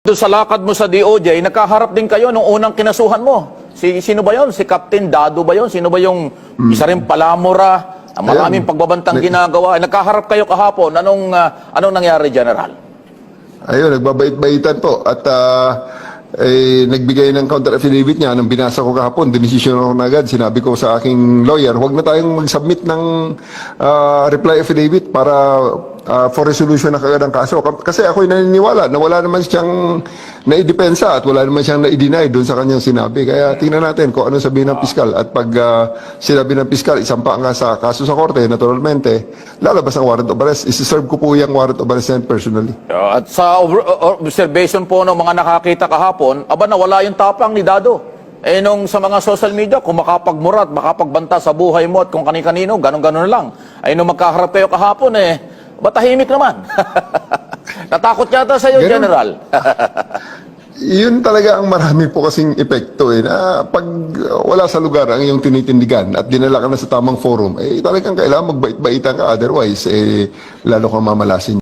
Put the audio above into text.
Doon sa lakad mo sa DOJ, nakaharap din kayo nung unang kinasuhan mo. Sino ba yon? Si Captain Dado ba yon? Sino ba yung isa rin palamura? Maraming pagbabantang ginagawa. Nakaharap kayo kahapon. Anong nangyari, General? Ayun, nagbabait-baitan po. At nagbigay ng counter affidavit niya. Nang binasa ko kahapon, dinesisyon ako na agad. Sinabi ko sa aking lawyer, huwag na tayong mag-submit ng reply affidavit para for resolution na kagad ang kaso. Kasi ako'y naniniwala na wala naman siyang naidepensa at wala naman siyang na-deny doon sa kanyang sinabi. Kaya tingnan natin kung ano sabihin ng piskal. At pag sinabi ng piskal, isampa nga sa kaso sa korte, naturalmente, lalabas ang warrant of arrest. Isi-serve ko po yung warrant of arrest personally. At sa observation po ng mga nakakita kahapon, aba nawala yung tapang ni Dado. Nung sa mga social media, kung makapagmurat, makapagbanta sa buhay mo at kung kani-kanino, ganun-ganun lang. Nung magkaharap kayo kahapon, batahimik naman. Natakot yata sa iyo, General. Yun talaga ang marami po kasing epekto na pag wala sa lugar ang iyong tinitindigan at dinala ka na sa tamang forum, talagang kailangan magbait-baitan ka, otherwise lalo kang mamalasin.